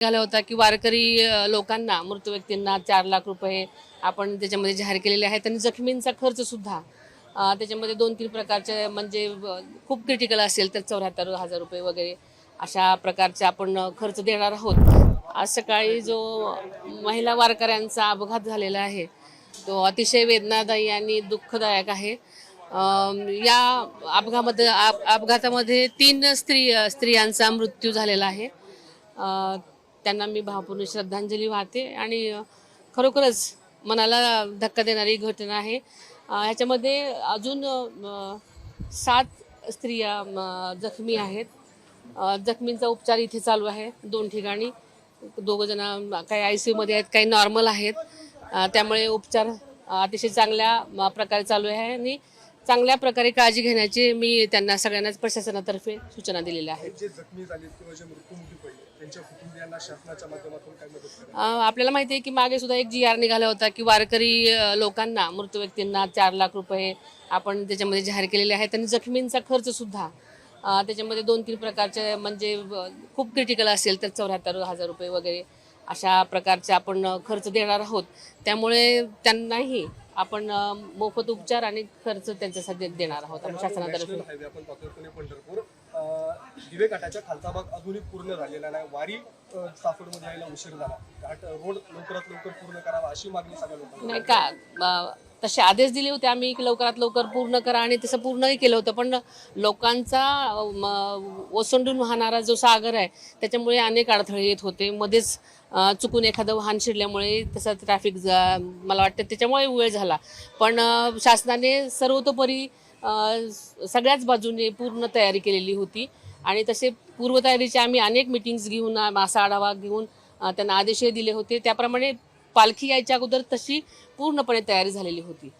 निघाला होता की वारकरी लोकांना मृत व्यक्तींना 4 लाख रुपये आपण त्याच्यामध्ये जाहीर केलेले आहेत आणि जखमींचा खर्च सुद्धा त्याच्यामध्ये 2-3 प्रकारचे म्हणजे खूप क्रिटिकल असेल तर 74,000 रुपये वगैरे अशा प्रकारचे आपण खर्च देणार आहोत. आज सकाळी जो महिला वारकऱ्यांचा अपघात झालेला आहे तो अतिशय वेदनादायी आणि दुःखदायक आहे. या अपघातामध्ये 3 स्त्रियांचा मृत्यू झालेला आहे. त्यांना मी भावपूर्ण श्रद्धांजली वाहते आणि खरोखरच मनाला धक्का देणारी घटना आहे. ह्याच्यामध्ये अजून 7 स्त्रिया जखमी आहेत. जखमींचा उपचार इथे चालू आहे 2 ठिकाणी. 2 जण काही ICUमध्ये आहेत, काही नॉर्मल आहेत. त्यामुळे उपचार अतिशय चांगल्या प्रकारे चालू आहे आणि चांगल्या प्रकारे काळजी घेण्याची मी त्यांना सगळ्यांनाच प्रशासनातर्फे सूचना दिलेल्या आहेत. जे जखमी झाले किंवा जे मृत्युमुखी पडले त्यांच्या कुटुंबियांना शासनाच्या माध्यमातून काय मदत करायची? आपल्याला माहिती आहे की मागे सुद्धा एक GR निघाला होता की वारकरी लोकांना मृत व्यक्तींना 4 लाख रुपये आपण त्याच्यामध्ये जाहीर केलेले आहेत आणि जखमींचा खर्च सुद्धा त्याच्यामध्ये 2-3 प्रकारचे म्हणजे खूप क्रिटिकल असेल तर 74,000 रुपये वगैरे अशा प्रकारचे आपण खर्च देणार आहोत. त्यामुळे त्यांनाही आपण मोफत उपचार आणि खर्च त्यांच्यासाठी देणार आहोत आपण शासनातर्फे. हायवे आपण पाहतोय पंढरपूर दिवे घाटाच्या खालचा भाग अजूनही पूर्ण झालेला नाही. वारी साफडमध्ये यायला उशीर झाला. घाट रोड लवकरात लवकर पूर्ण करावा अशी मागणी सगळ्या लोकांना नाही का तसे आदेश दिले होते आम्ही की लवकरात लवकर पूर्ण करा आणि तसं पूर्णही केलं होतं. पण लोकांचा ओसंडून वाहणारा जो सागर आहे त्याच्यामुळे अनेक अडथळे येत होते. मध्येच चुकून एखादं वाहन शिरल्यामुळे तसं ट्रॅफिक मला वाटतं त्याच्यामुळे वेळ झाला. पण शासनाने सर्वतोपरी सगळ्याच बाजूने पूर्ण तयारी केलेली होती आणि तसे पूर्वतयारीचे आम्ही अनेक मिटिंग्स घेऊन असा आढावा घेऊन त्यांना आदेशही दिले होते. त्याप्रमाणे पालखी यायच्या अगोदर तशी पूर्णपणे तयारी झालेली होती.